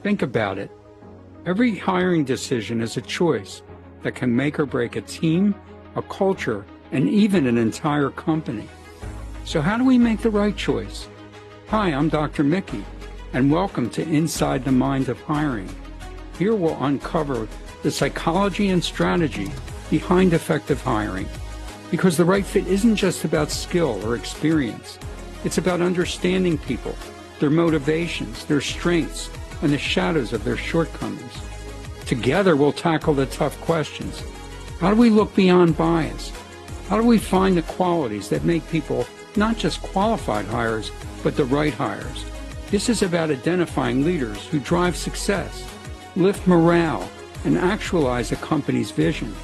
Think about it. Every hiring decision is a choice that can make or break a team, a culture, and even an entire company. So how do we make the right choice? Hi, I'm Dr. Mickey, and welcome to Inside the Mind of Hiring. Here we'll uncover the psychology and strategy behind effective hiring. Because the right fit isn't just about skill or experience. It's about understanding people, their motivations, their strengths, and the shadows of their shortcomings. Together, we'll tackle the tough questions. How do we look beyond bias? How do we find the qualities that make people not just qualified hires, but the right hires? This is about identifying leaders who drive success, lift morale, and actualize a company's vision.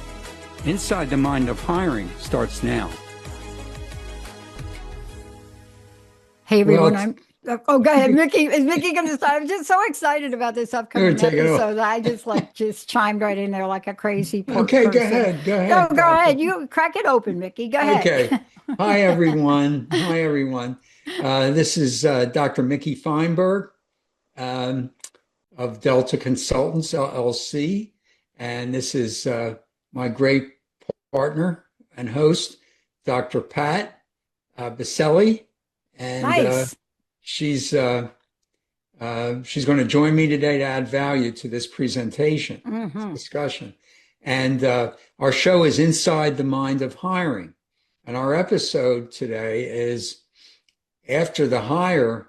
Inside the Mind of Hiring starts now. Hey everyone, go ahead, Mickey. Is Mickey going to start? I'm just so excited about this upcoming episode. I just chimed right in there like a crazy person. Go ahead. Go ahead. You crack it open, Mickey. Go ahead. Okay. Hi everyone. This is Dr. Mickey Fineberg of Delta Consultants LLC, and this is my great partner and host, Dr. Pat Baccili, and nice. She's going to join me today to add value to this presentation, this discussion. And our show is Inside the Mind of Hiring, and our episode today is After the Hire,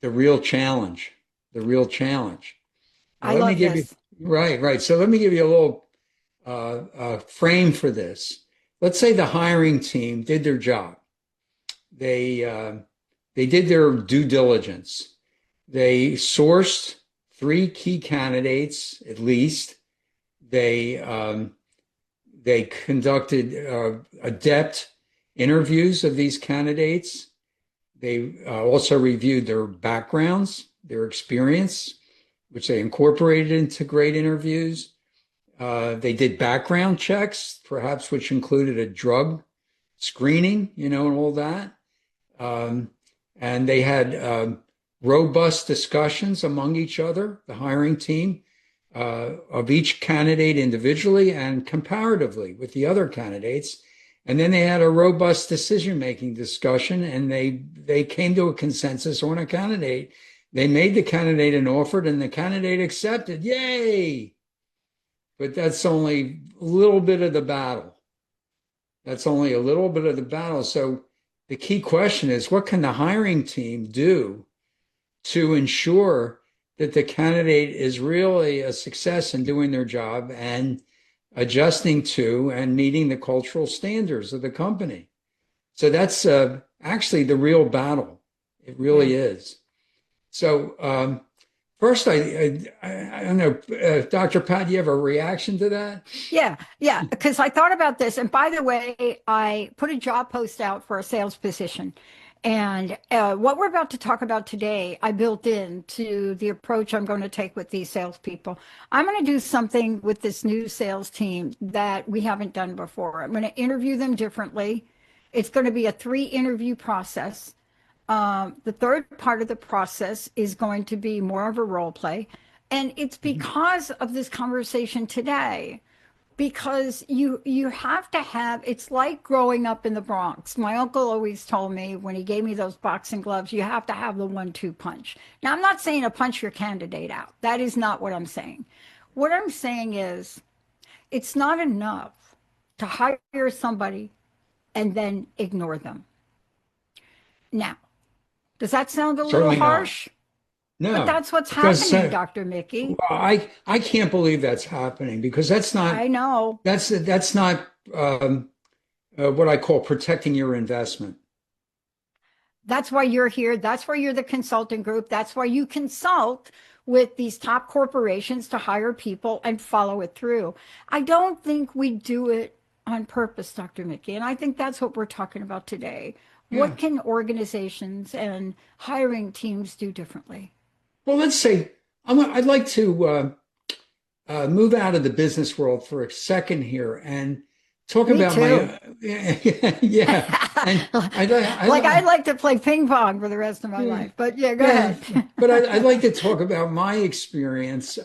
the real challenge. I love this. Right. So let me give you a little frame for this. Let's say the hiring team did their job. They did their due diligence. They sourced 3 key candidates at least. They conducted adept interviews of these candidates. They also reviewed their backgrounds, their experience, which they incorporated into great interviews. They did background checks, perhaps which included a drug screening, and all that. And they had robust discussions among each other, the hiring team, of each candidate individually and comparatively with the other candidates. And then they had a robust decision-making discussion, and they came to a consensus on a candidate. They made the candidate an offer, and the candidate accepted. Yay! But that's only a little bit of the battle. So the key question is, what can the hiring team do to ensure that the candidate is really a success in doing their job and adjusting to and meeting the cultural standards of the company? So that's actually the real battle. It really is. So first, I don't know, Dr. Pat, you have a reaction to that? Yeah, because I thought about this. And by the way, I put a job post out for a sales position. And what we're about to talk about today, I built into the approach I'm going to take with these salespeople. I'm going to do something with this new sales team that we haven't done before. I'm going to interview them differently. It's going to be a 3-interview process. The third part of the process is going to be more of a role play. And it's because of this conversation today, because you have to have, it's like growing up in the Bronx. My uncle always told me when he gave me those boxing gloves, you have to have the 1-2 punch. Now, I'm not saying to punch your candidate out. That is not what I'm saying. What I'm saying is it's not enough to hire somebody and then ignore them. Now, does that sound a little harsh? No, but that's what's happening, Dr. Mickey. I can't believe that's happening, because that's not. I know that's not what I call protecting your investment. That's why you're here. That's why you're the consulting group. That's why you consult with these top corporations to hire people and follow it through. I don't think we do it on purpose, Dr. Mickey, and I think that's what we're talking about today. Yeah. What can organizations and hiring teams do differently? Well, let's say I'd like to move out of the business world for a second here and talk Me about too. my, yeah. And Like I'd like to play ping pong for the rest of my life, but yeah, go yeah, ahead. but I'd like to talk about my experience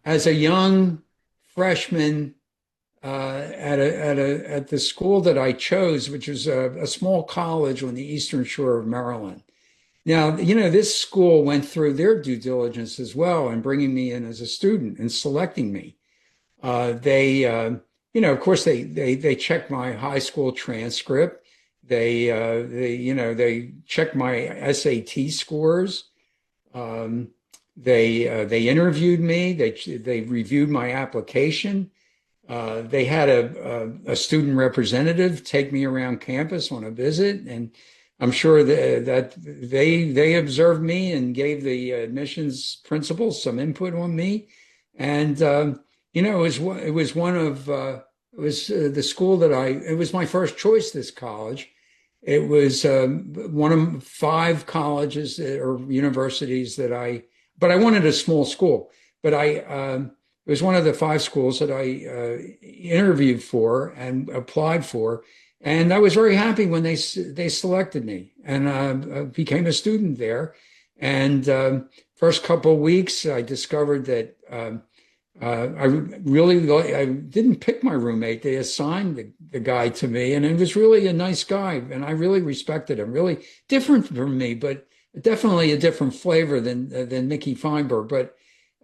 as a young freshman at the school that I chose, which was a small college on the eastern shore of Maryland. Now, this school went through their due diligence as well in bringing me in as a student and selecting me. Of course, they checked my high school transcript. They checked my SAT scores. They interviewed me. They reviewed my application. They had a student representative take me around campus on a visit, and I'm sure that they observed me and gave the admissions principal some input on me. And it was one of the school that it was my first choice, this college. It was one of 5 colleges or universities but I wanted a small school. But it was one of the 5 schools that I interviewed for and applied for. And I was very happy when they selected me, and I became a student there. And first couple of weeks, I discovered that I didn't pick my roommate. They assigned the guy to me, and he was really a nice guy, and I really respected him. Really different from me, but definitely a different flavor than Mickey Feinberg. But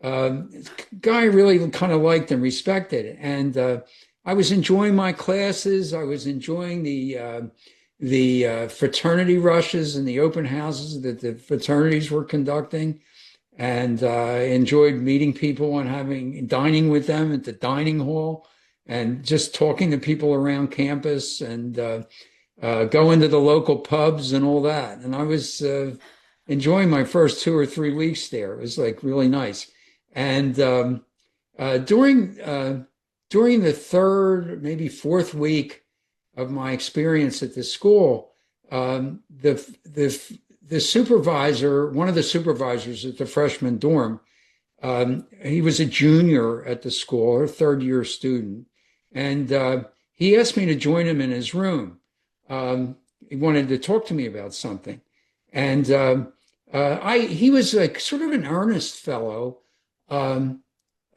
guy really kind of liked and respected, and I was enjoying my classes. I was enjoying the fraternity rushes and the open houses that the fraternities were conducting. And enjoyed meeting people and dining with them at the dining hall, and just talking to people around campus, and going to the local pubs and all that. And I was enjoying my first 2 or 3 weeks there. It was like really nice. And during the 3rd, maybe 4th week of my experience at the school, the supervisor, one of the supervisors at the freshman dorm, he was a junior at the school, a 3rd-year student, and he asked me to join him in his room. He wanted to talk to me about something, and he was like sort of an earnest fellow, kind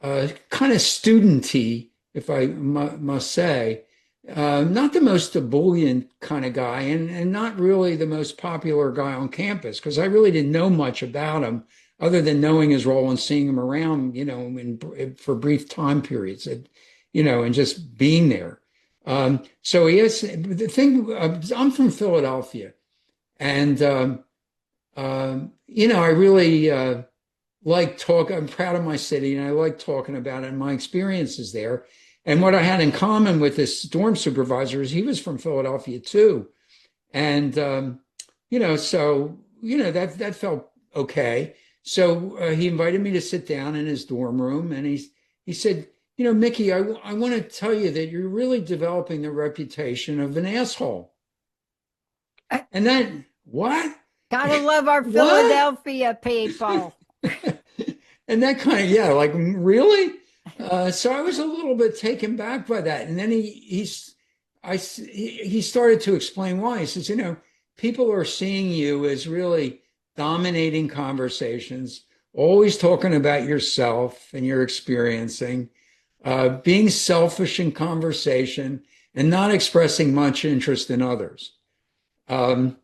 of studenty, if I must say. Not the most ebullient kind of guy, and not really the most popular guy on campus, because I really didn't know much about him other than knowing his role and seeing him around, for brief time periods, and just being there. So the thing, I'm from Philadelphia, and I really I'm proud of my city, and I like talking about it and my experiences there. And what I had in common with this dorm supervisor is he was from Philadelphia too. And, that felt okay. So he invited me to sit down in his dorm room, and he said, Mickey, I want to tell you that you're really developing the reputation of an asshole. And then, what? Gotta love our Philadelphia people. And that kind of, like, really? So I was a little bit taken back by that. And then he started to explain why. He says, people are seeing you as really dominating conversations, always talking about yourself and your experiencing, being selfish in conversation, and not expressing much interest in others, and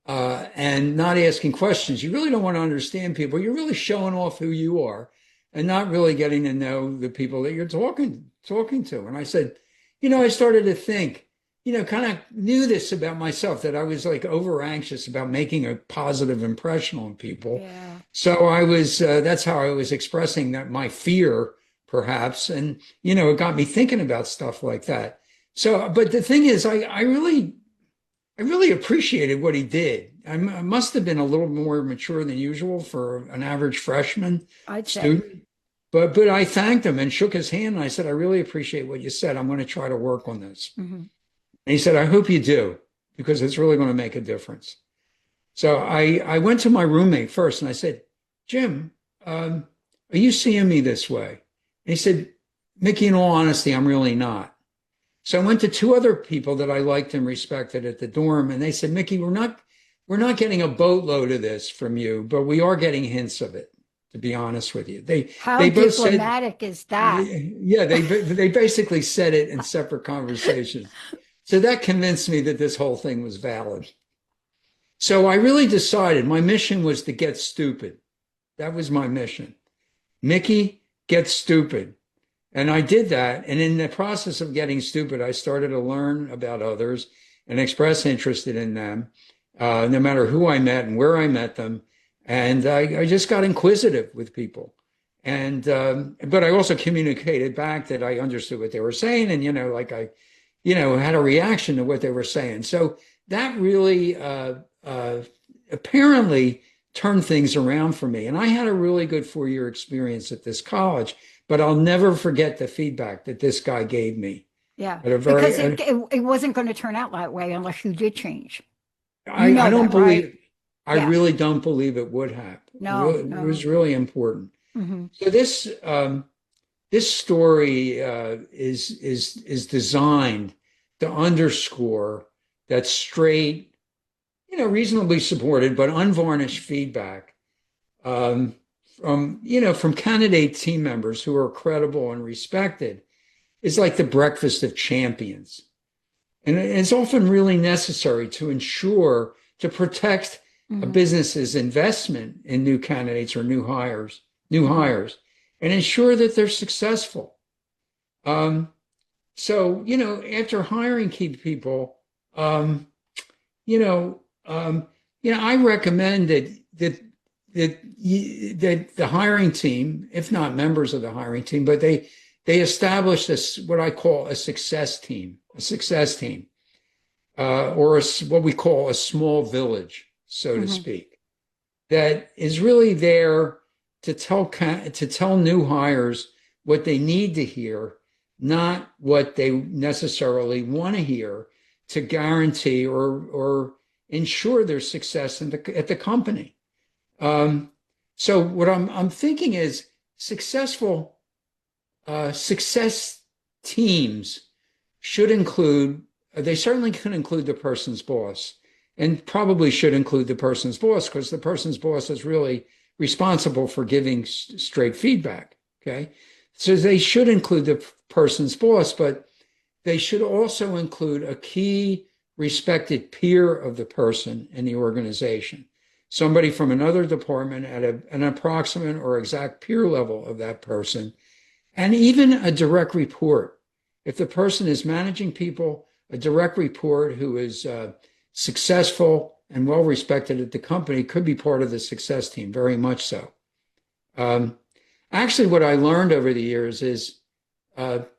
not asking questions. You really don't want to understand people. You're really showing off who you are, and not really getting to know the people that you're talking to. And I said, I started to think, kind of knew this about myself, that I was like over anxious about making a positive impression on people. Yeah. So I was, that's how I was expressing my fear, perhaps. And, it got me thinking about stuff like that. So, but the thing is, I really appreciated what he did. I must have been a little more mature than usual for an average freshman student. But I thanked him and shook his hand, and I said, I really appreciate what you said. I'm going to try to work on this. Mm-hmm. And he said, I hope you do, because it's really going to make a difference. So I went to my roommate first, and I said, Jim, are you seeing me this way? And he said, Mickey, in all honesty, I'm really not. So I went to two other people that I liked and respected at the dorm, and they said, Mickey, we're not getting a boatload of this from you, but we are getting hints of it, to be honest with you. How They both said, diplomatic is that? yeah, they basically said it in separate conversations. So that convinced me that this whole thing was valid. So I really decided my mission was to get stupid. That was my mission. Mickey, get stupid. And I did that. And in the process of getting stupid, I started to learn about others and express interest in them, no matter who I met and where I met them. And I just got inquisitive with people. And, but I also communicated back that I understood what they were saying. And, like had a reaction to what they were saying. So that really apparently turned things around for me. And I had a really good 4-year experience at this college, but I'll never forget the feedback that this guy gave me. Yeah, because it wasn't going to turn out that way unless you did change. I don't believe, right? I really don't believe it would have. No, it was really important. Mm-hmm. So this story is designed to underscore that straight, reasonably supported but unvarnished feedback from candidate team members who are credible and respected is like the breakfast of champions. And it's often really necessary to protect a business's investment in new candidates or new hires, and ensure that they're successful. So, after hiring key people, I recommend that the hiring team, if not members of the hiring team, but they establish this, what I call a success team, or what we call a small village, so to speak, that is really there to tell new hires what they need to hear, not what they necessarily want to hear, to guarantee or ensure their success at the company. So what I'm thinking is success teams should include, they certainly can include the person's boss, and probably should include the person's boss, because the person's boss is really responsible for giving straight feedback. Okay. So they should include the person's boss, but they should also include a key respected peer of the person in the organization, somebody from another department at an approximate or exact peer level of that person, and even a direct report. If the person is managing people, a direct report who is successful and well respected at the company could be part of the success team, very much so. Actually, what I learned over the years is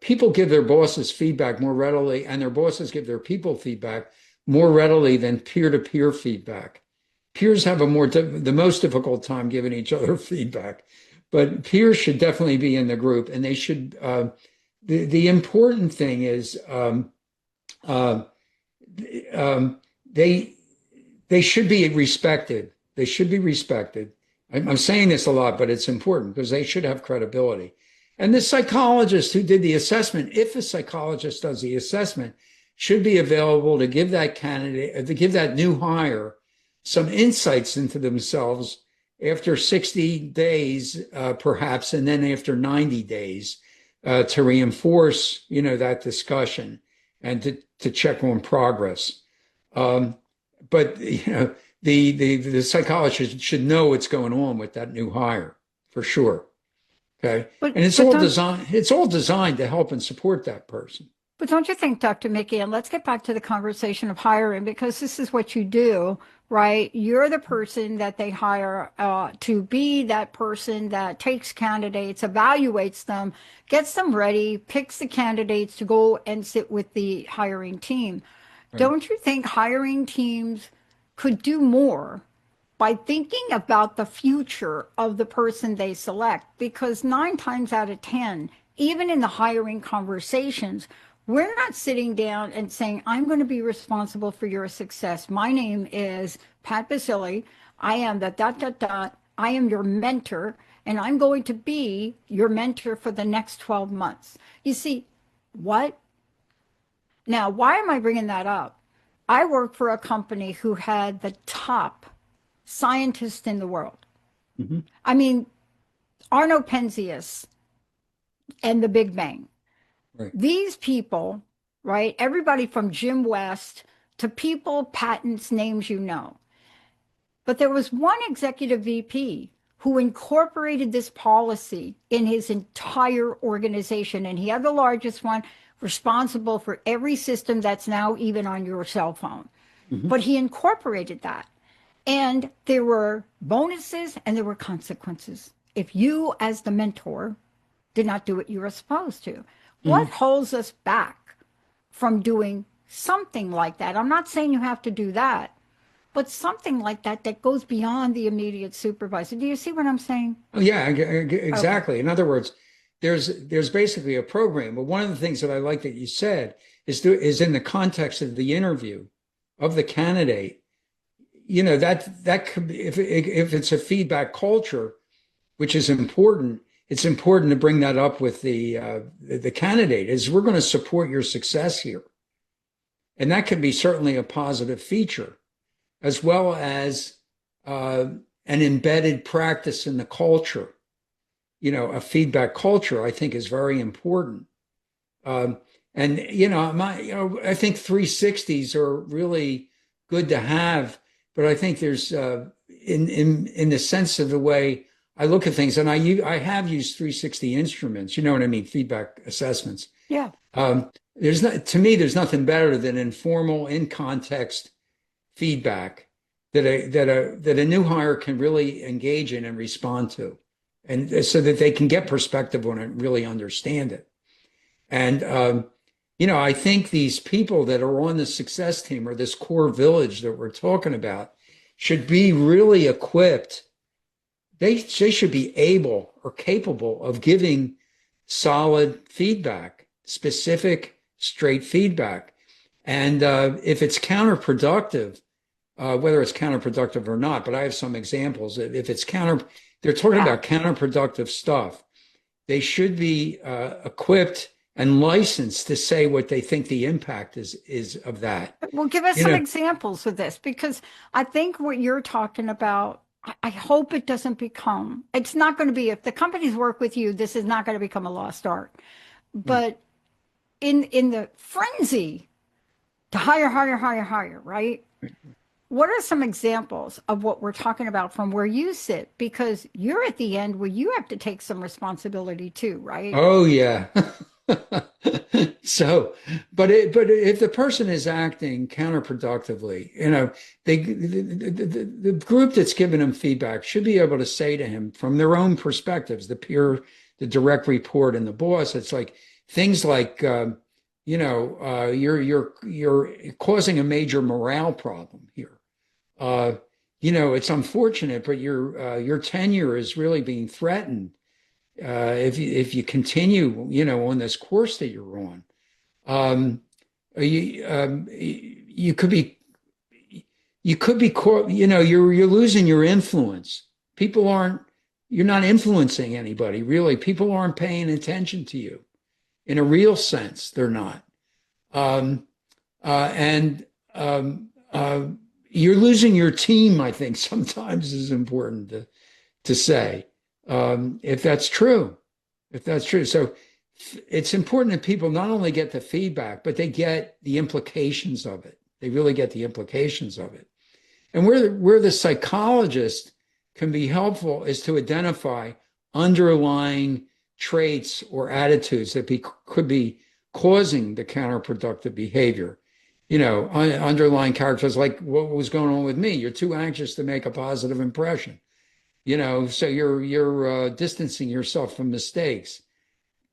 people give their bosses feedback more readily, and their bosses give their people feedback more readily than peer-to-peer feedback. Peers have the most difficult time giving each other feedback, but peers should definitely be in the group, and they should. The important thing is they should be respected. They should be respected. I'm saying this a lot, but it's important because they should have credibility. And the psychologist who did the assessment, if a psychologist does the assessment, should be available to give that candidate, to give that new hire some insights into themselves after 60 days, perhaps, and then after 90 days to reinforce, that discussion and to check on progress. But, the psychologist should know what's going on with that new hire, for sure. Okay. And it's all designed to help and support that person. But don't you think, Dr. Mickey, and let's get back to the conversation of hiring, because this is what you do, right? You're the person that they hire to be that person that takes candidates, evaluates them, gets them ready, picks the candidates to go and sit with the hiring team. Right. Don't you think hiring teams could do more by thinking about the future of the person they select? Because 9 times out of 10, even in the hiring conversations, we're not sitting down and saying, I'm going to be responsible for your success. My name is Pat Baccili. I am I am your mentor, and I'm going to be your mentor for the next 12 months. You see, what Now, why am I bringing that up? I work for a company who had the top scientists in the world. Hmm. I mean, Arno Penzias and the Big Bang. Right. These people, right? Everybody from Jim West to people, patents, names you know. But there was one executive VP who incorporated this policy in his entire organization. And he had the largest one, responsible for every system that's now even on your cell phone. Hmm. But he incorporated that. And there were bonuses and there were consequences. If you, as the mentor, did not do what you were supposed to, what Hmm. holds us back from doing something like that? I'm not saying you have to do that, but something like that that goes beyond the immediate supervisor. Do you see what I'm saying? Oh, yeah, Okay. exactly. In other words, there's basically a program. But one of the things that I like that you said is in the context of the interview of the candidate. That could be, if it's a feedback culture, which is important. It's important to bring that up with the candidate. Is we're going to support your success here, and that can be certainly a positive feature, as well as an embedded practice in the culture. A feedback culture, I think, is very important. Um, and I think 360s are really good to have, but I think there's in the sense of the way I look at things, and I have used 360 instruments. You know what I mean? Feedback assessments. Yeah. There's not to me. There's nothing better than informal, in context feedback that a new hire can really engage in and respond to, and so that they can get perspective on it and really understand it. And I think these people that are on the success team or this core village that we're talking about should be really equipped. They should be able or capable of giving solid feedback, specific, straight feedback. And if it's counterproductive, whether it's counterproductive or not, but I have some examples. If it's they're talking Yeah. about counterproductive stuff. They should be equipped and licensed to say what they think the impact is of that. Well, give us You some know, examples of this because I think what you're talking about, I hope it doesn't become, it's not going to be, if the companies work with you, this is not going to become a lost art. right. But in the frenzy to hire, right? What are some examples of what we're talking about from where you sit? Because you're at the end where you have to take some responsibility too, right? Oh yeah. So, but if the person is acting counterproductively, the group that's giving them feedback should be able to say to him from their own perspectives, the direct report, and the boss. It's like things like, you're causing a major morale problem here. Uh, it's unfortunate, but your tenure is really being threatened if you continue, on this course that you're on. You could be caught, you're losing your influence. People aren't, you're not influencing anybody really. People aren't paying attention to you in a real sense. They're not. And You're losing your team, I think sometimes is important to say, if that's true, So it's important that people not only get the feedback, but they get the implications of it. They really get the implications of it. And where the psychologist can be helpful is to identify underlying traits or attitudes that could be causing the counterproductive behavior. Underlying characters like what was going on with me. You're too anxious to make a positive impression. So you're distancing yourself from mistakes,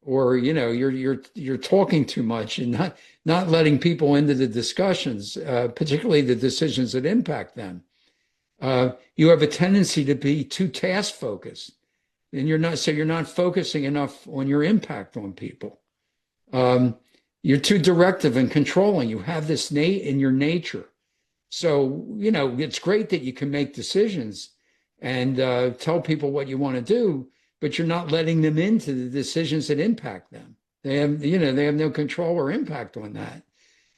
or you're talking too much and not letting people into the discussions, particularly the decisions that impact them. You have a tendency to be too task focused, and you're not focusing enough on your impact on people. You're too directive and controlling. You have this in your nature. So, it's great that you can make decisions and tell people what you want to do, but you're not letting them into the decisions that impact them. They have no control or impact on that.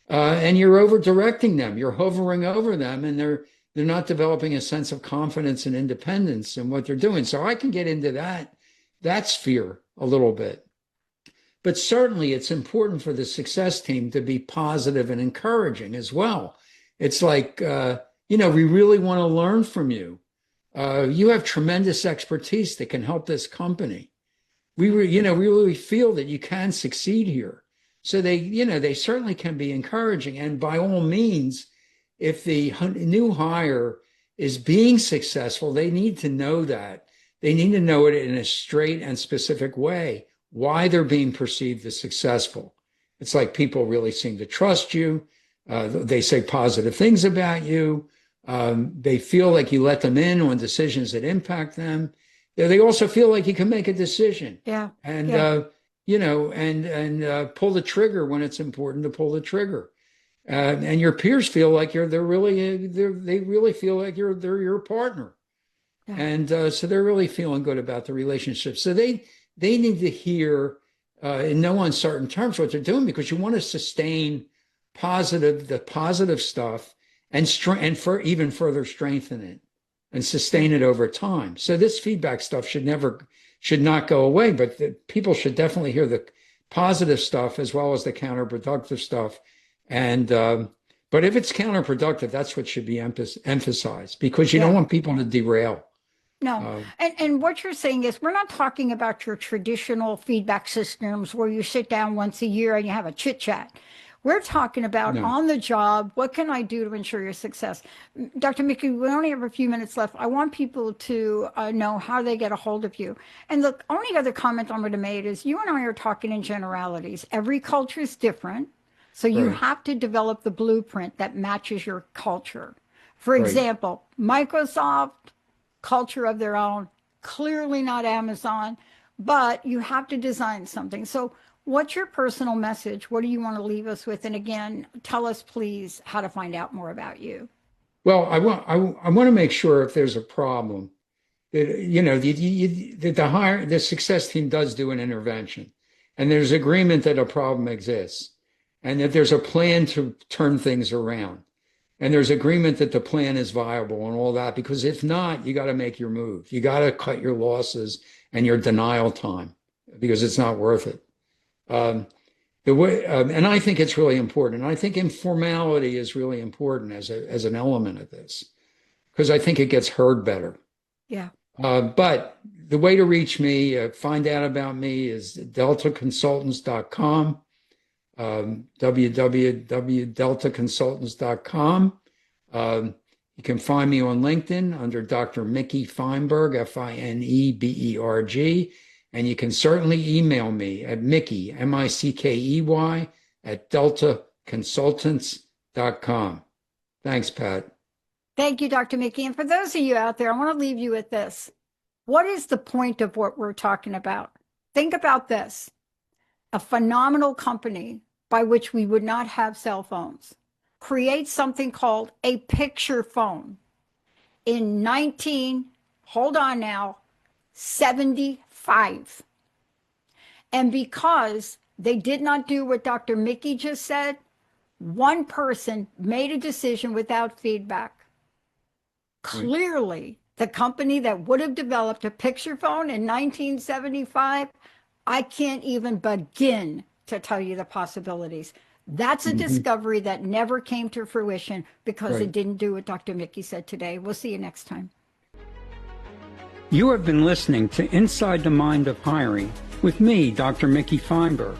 and you're over directing them, you're hovering over them, and they're not developing a sense of confidence and independence in what they're doing. So I can get into that sphere a little bit. But certainly it's important for the success team to be positive and encouraging as well. It's like, we really want to learn from you. You have tremendous expertise that can help this company. We really feel that you can succeed here. So they certainly can be encouraging. And by all means, if the new hire is being successful, they need to know that. They need to know it in a straight and specific way, why they're being perceived as successful. It's like people really seem to trust you. They say positive things about you. They feel like you let them in on decisions that impact them. They also feel like you can make a decision. Yeah. And, pull the trigger when it's important to pull the trigger. And your peers feel like they really feel like they're your partner. Yeah. And so they're really feeling good about the relationship. So they need to hear in no uncertain terms what they're doing, because you want to sustain the positive stuff and for even further strengthen it and sustain it over time. So this feedback stuff should not go away, but people should definitely hear the positive stuff as well as the counterproductive stuff. And but if it's counterproductive, that's what should be emphasized, because you don't want people to derail. No. And what you're saying is, we're not talking about your traditional feedback systems where you sit down once a year and you have a chit chat. We're talking about on the job, what can I do to ensure your success? Dr. Mickey, we only have a few minutes left. I want people to know how they get a hold of you. And the only other comment I'm going to make is, you and I are talking in generalities. Every culture is different. So you have to develop the blueprint that matches your culture. For example, Microsoft, culture of their own, clearly not Amazon, but you have to design something. So what's your personal message? What do you want to leave us with? And again, tell us, please, how to find out more about you. Well, I want to make sure, if there's a problem, that the success team does do an intervention, and there's agreement that a problem exists, and that there's a plan to turn things around, and there's agreement that the plan is viable and all that. Because if not, you got to make your move. You got to cut your losses and your denial time, because it's not worth it. And I think it's really important. I think informality is really important as an element of this, because I think it gets heard better. Yeah. But the way to reach me, find out about me, is deltaconsultants.com, www.deltaconsultants.com. You can find me on LinkedIn under Dr. Mickey Fineberg, Fineberg. And you can certainly email me at Mickey, Mickey, at deltaconsultants.com. Thanks, Pat. Thank you, Dr. Mickey. And for those of you out there, I want to leave you with this. What is the point of what we're talking about? Think about this. A phenomenal company by which we would not have cell phones creates something called a picture phone in 75. And because they did not do what Dr. Mickey just said, one person made a decision without feedback. Clearly, the company that would have developed a picture phone in 1975, I can't even begin to tell you the possibilities. That's a discovery that never came to fruition because it didn't do what Dr. Mickey said today. We'll see you next time. You have been listening to Inside the Mind of Hiring with me, Dr. Mickey Fineberg.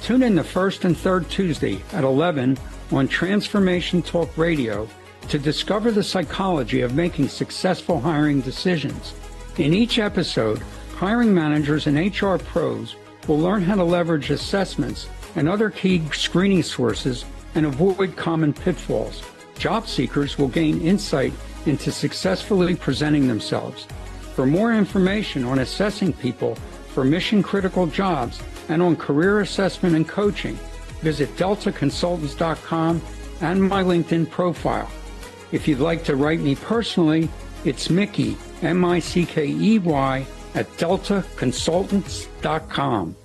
Tune in the first and third Tuesday at 11 on Transformation Talk Radio to discover the psychology of making successful hiring decisions. In each episode, hiring managers and HR pros will learn how to leverage assessments and other key screening sources and avoid common pitfalls. Job seekers will gain insight into successfully presenting themselves. For more information on assessing people for mission-critical jobs and on career assessment and coaching, visit deltaconsultants.com and my LinkedIn profile. If you'd like to write me personally, it's Mickey, Mickey, at deltaconsultants.com.